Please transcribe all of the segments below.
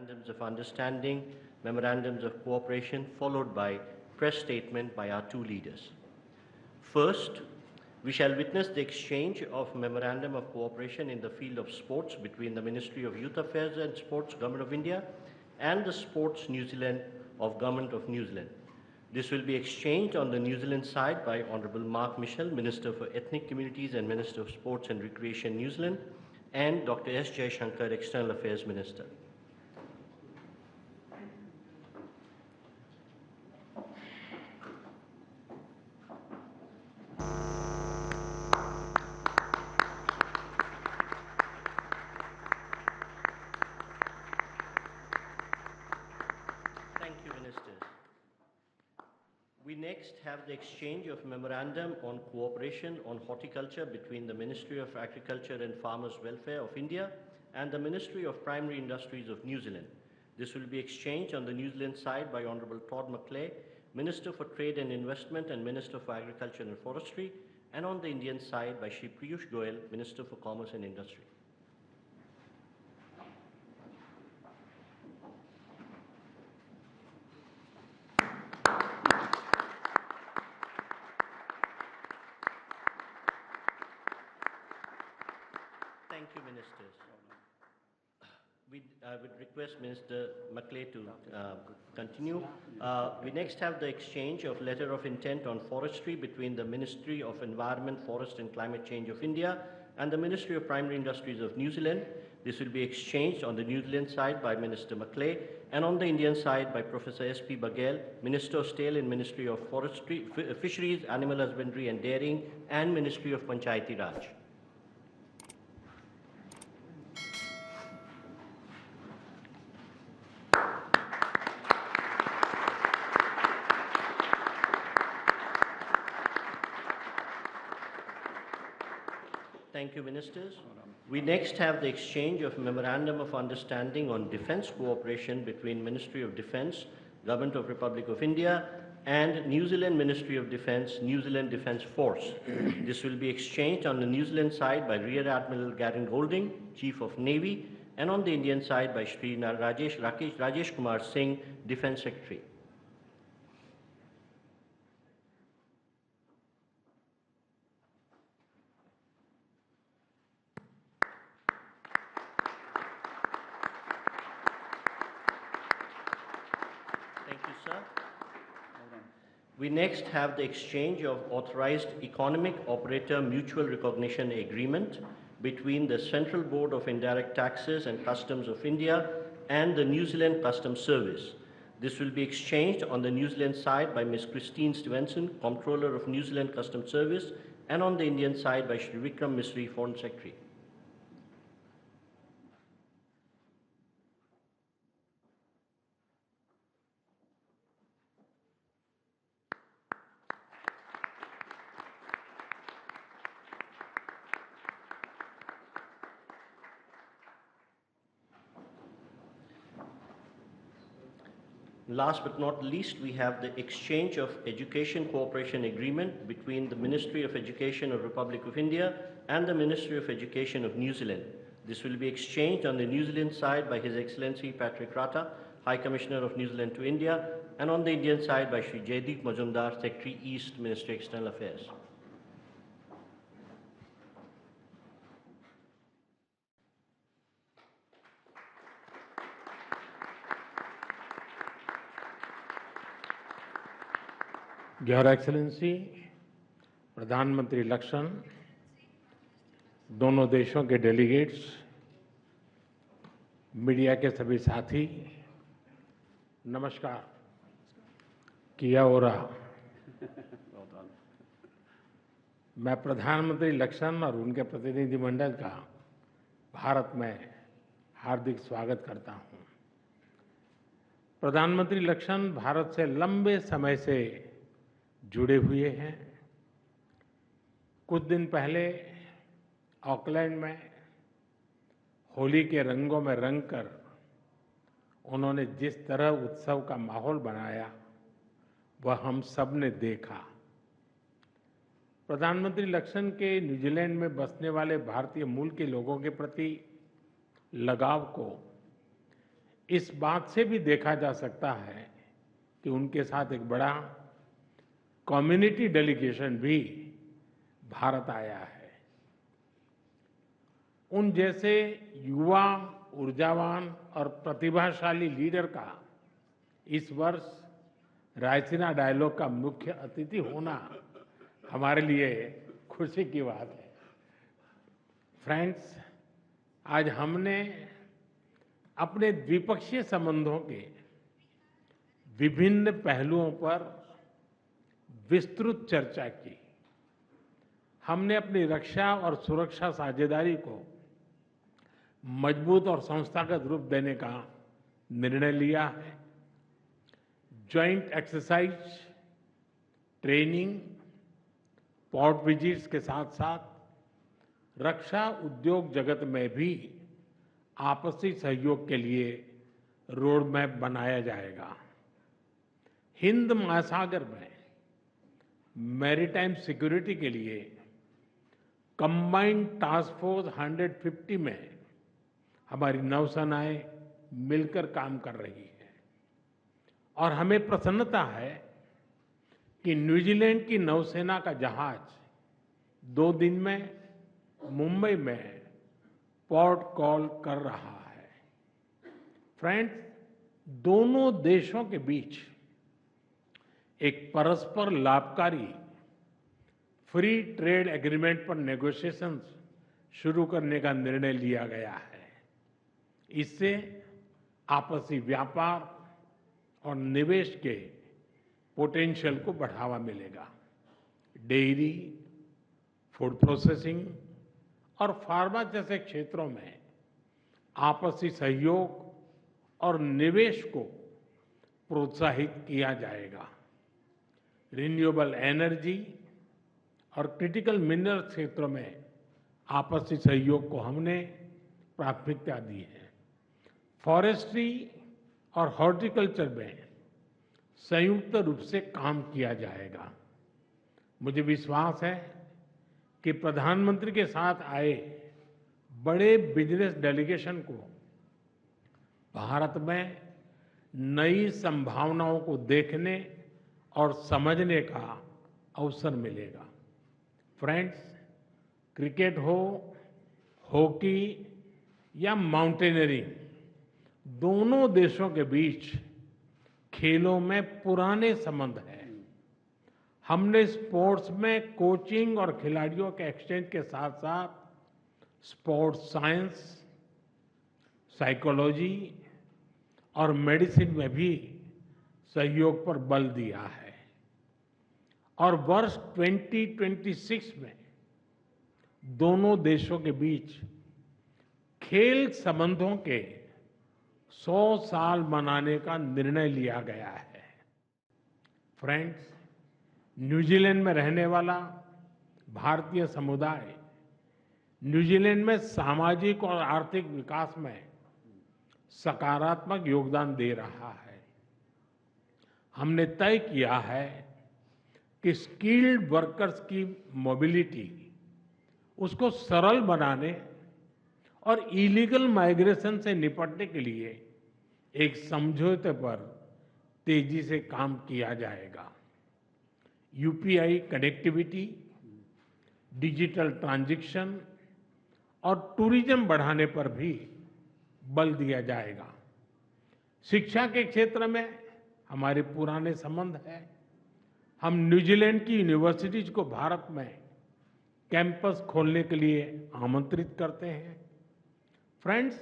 memorandums of understanding, memorandums of cooperation, followed by press statement by our two leaders. First, we shall witness the exchange of memorandum of cooperation in the field of sports between the Ministry of Youth Affairs and Sports, Government of India, and the Sports New Zealand of Government of New Zealand. This will be exchanged on the New Zealand side by Honourable Mark Mitchell, Minister for Ethnic Communities and Minister of Sports and Recreation, New Zealand, and Dr. S. Jaishankar, External Affairs Minister. Thank you, Ministers. We next have the exchange of memorandum on cooperation on horticulture between the Ministry of Agriculture and Farmers Welfare of India and the Ministry of Primary Industries of New Zealand. This will be exchanged on the New Zealand side by Honourable Todd McClay, Minister for Trade and Investment and Minister for Agriculture and Forestry, and on the Indian side by Shri Piyush Goyal, Minister for Commerce and Industry. Thank you, Ministers. I would request Minister McClay to continue. We next have the exchange of letter of intent on forestry between the Ministry of Environment, Forest and Climate Change of India and the Ministry of Primary Industries of New Zealand. This will be exchanged on the New Zealand side by Minister McClay and on the Indian side by Professor S.P. Baghel, Minister of Steel in Ministry of Forestry, Fisheries, Animal Husbandry and Dairying and Ministry of Panchayati Raj. Thank you, Ministers. We next have the exchange of Memorandum of Understanding on Defence Cooperation between Ministry of Defence, Government of Republic of India and New Zealand Ministry of Defence, New Zealand Defence Force. This will be exchanged on the New Zealand side by Rear Admiral Garen Golding, Chief of Navy, and on the Indian side by Shri Rajesh Kumar Singh, Defence Secretary. Thank you, sir. We next have the exchange of Authorized Economic Operator Mutual Recognition Agreement between the Central Board of Indirect Taxes and Customs of India and the New Zealand Customs Service. This will be exchanged on the New Zealand side by Ms. Christine Stevenson, Comptroller of New Zealand Customs Service, and on the Indian side by Shri Vikram Misri, Foreign Secretary. Last but not least, we have the exchange of Education Cooperation Agreement between the Ministry of Education of Republic of India and the Ministry of Education of New Zealand. This will be exchanged on the New Zealand side by His Excellency Patrick Rata, High Commissioner of New Zealand to India, and on the Indian side by Shri Jaideep Majumdar, Secretary East, Ministry of External Affairs. Your excellency, प्रधानमंत्री लक्षण, दोनों देशों के delegates, media के सभी साथी, नमस्कार। किया हो रहा। मैं प्रधानमंत्री लक्षण और उनके प्रतिनिधिमंडल का भारत में हार्दिक स्वागत करता हूं। प्रधानमंत्री लक्षण भारत से लंबे समय से जुड़े हुए हैं। कुछ दिन पहले ऑकलैंड में होली के रंगों में रंगकर उन्होंने जिस तरह उत्सव का माहौल बनाया, वह हम सब ने देखा। प्रधानमंत्री लक्षण के न्यूजीलैंड में बसने वाले भारतीय मूल के लोगों के प्रति लगाव को इस बात से भी देखा जा सकता है कि उनके साथ एक बड़ा कम्युनिटी डेलीगेशन भी भारत आया है। उन जैसे युवा, ऊर्जावान और प्रतिभाशाली लीडर का इस वर्ष रायसीना डायलॉग का मुख्य अतिथि होना हमारे लिए खुशी की बात है। फ्रेंड्स, आज हमने अपने द्विपक्षीय संबंधों के विभिन्न पहलुओं पर विस्तृत चर्चा की। हमने अपनी रक्षा और सुरक्षा साझेदारी को मजबूत और संस्थागत रूप देने का निर्णय लिया है। Joint exercise, training, port visits के साथ साथ रक्षा उद्योग जगत में भी आपसी सहयोग के लिए रोड मैप बनाया जाएगा। हिंद महासागर में मैरीटाइम सिक्योरिटी के लिए कंबाइंड टास्क फोर्स 150 में हमारी नौसेनाएं मिलकर काम कर रही है और हमें प्रसन्नता है कि न्यूजीलैंड की नौसेना का जहाज 2 दिन में मुंबई में पोर्ट कॉल कर रहा है। फ्रेंड्स, दोनों देशों के बीच एक परस्पर लाभकारी फ्री ट्रेड एग्रीमेंट पर नेगोशिएशंस शुरू करने का निर्णय लिया गया है। इससे आपसी व्यापार और निवेश के पोटेंशियल को बढ़ावा मिलेगा। डेयरी, फूड प्रोसेसिंग और फार्मा जैसे क्षेत्रों में आपसी सहयोग और निवेश को प्रोत्साहित किया जाएगा। रिन्यूएबल एनर्जी और क्रिटिकल मिनरल क्षेत्रों में आपसी सहयोग को हमने प्राथमिकता दी है। फॉरेस्ट्री और हॉर्टिकल्चर में संयुक्त रूप से काम किया जाएगा। मुझे विश्वास है कि प्रधानमंत्री के साथ आए बड़े बिजनेस डेलीगेशन को भारत में नई संभावनाओं को देखने और समझने का अवसर मिलेगा। फ्रेंड्स, क्रिकेट हो, हॉकी या माउंटेनियरिंग, दोनों देशों के बीच खेलों में पुराने संबंध हैं। हमने स्पोर्ट्स में कोचिंग और खिलाड़ियों के एक्सचेंज के साथ साथ स्पोर्ट्स साइंस, साइकोलॉजी और मेडिसिन में भी सहयोग पर बल दिया है और वर्ष 2026 में दोनों देशों के बीच खेल संबंधों के 100 साल मनाने का निर्णय लिया गया है। फ्रेंड्स, न्यूजीलैंड में रहने वाला भारतीय समुदाय न्यूजीलैंड में सामाजिक और आर्थिक विकास में सकारात्मक योगदान दे रहा है। हमने तय किया है कि स्किल्ड वर्कर्स की मोबिलिटी उसको सरल बनाने और इलीगल माइग्रेशन से निपटने के लिए एक समझौते पर तेजी से काम किया जाएगा। यूपीआई कनेक्टिविटी, डिजिटल ट्रांजैक्शन और टूरिज्म बढ़ाने पर भी बल दिया जाएगा। शिक्षा के क्षेत्र में हमारे पुराने संबंध हैं। हम न्यूजीलैंड की यूनिवर्सिटीज को भारत में कैंपस खोलने के लिए आमंत्रित करते हैं। फ्रेंड्स,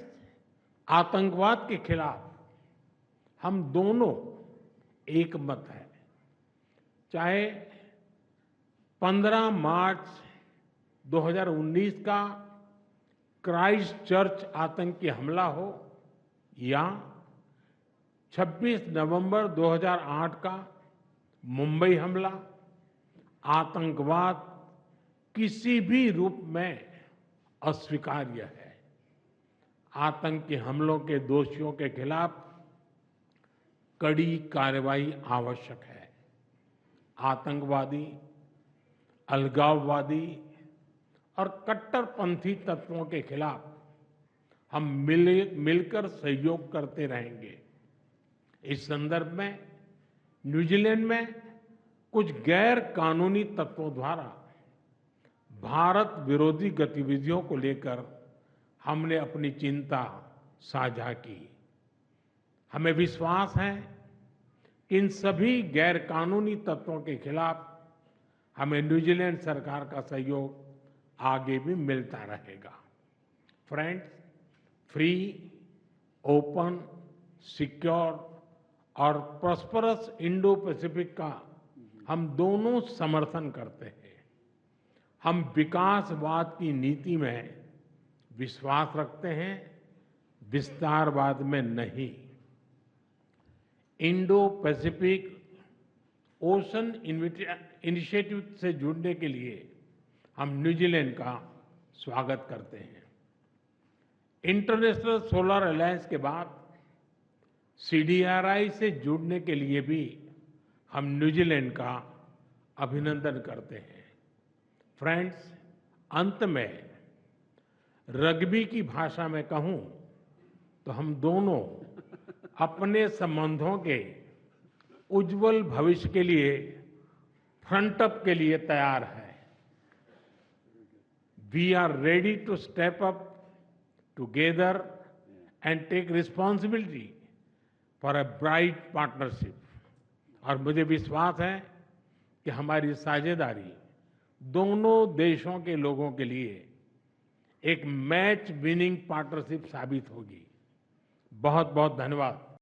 आतंकवाद के खिलाफ हम दोनों एक मत हैं। चाहे 15 मार्च 2019 का क्राइस्ट चर्च आतंकी हमला हो या 26 नवंबर 2008 का मुंबई हमला, आतंकवाद किसी भी रूप में अस्वीकार्य है। आतंकी हमलों के दोषियों के खिलाफ कड़ी कार्रवाई आवश्यक है। आतंकवादी, अलगाववादी और कट्टरपंथी तत्वों के खिलाफ हम मिलकर सहयोग करते रहेंगे। इस संदर्भ में न्यूजीलैंड में कुछ गैर कानूनी तत्वों द्वारा भारत विरोधी गतिविधियों को लेकर हमने अपनी चिंता साझा की। हमें विश्वास है कि इन सभी गैर कानूनी तत्वों के खिलाफ हमें न्यूजीलैंड सरकार का सहयोग आगे भी मिलता रहेगा। फ्रेंड्स, फ्री, ओपन, सिक्योर और प्रॉस्परस इंडो पैसिफिक का हम दोनों समर्थन करते हैं। हम विकासवाद की नीति में विश्वास रखते हैं, विस्तारवाद में नहीं। इंडो पैसिफिक ओशन इनिशिएटिव से जुड़ने के लिए हम न्यूजीलैंड का स्वागत करते हैं। इंटरनेशनल सोलर अलायंस के बाद CDRI से जुड़ने के लिए भी हम न्यूजीलैंड का अभिनंदन करते हैं। फ्रेंड्स, अंत में रग्बी की भाषा में कहूं तो हम दोनों अपने संबंधों के उज्जवल भविष्य के लिए फ्रंट अप के लिए तैयार हैं। We are ready to step up together and take responsibility for a bright partnership. और मुझे विश्वास है कि हमारी साझेदारी दोनों देशों के लोगों के लिए एक मैच विनिंग पार्टनरशिप साबित होगी। बहुत बहुत धन्यवाद।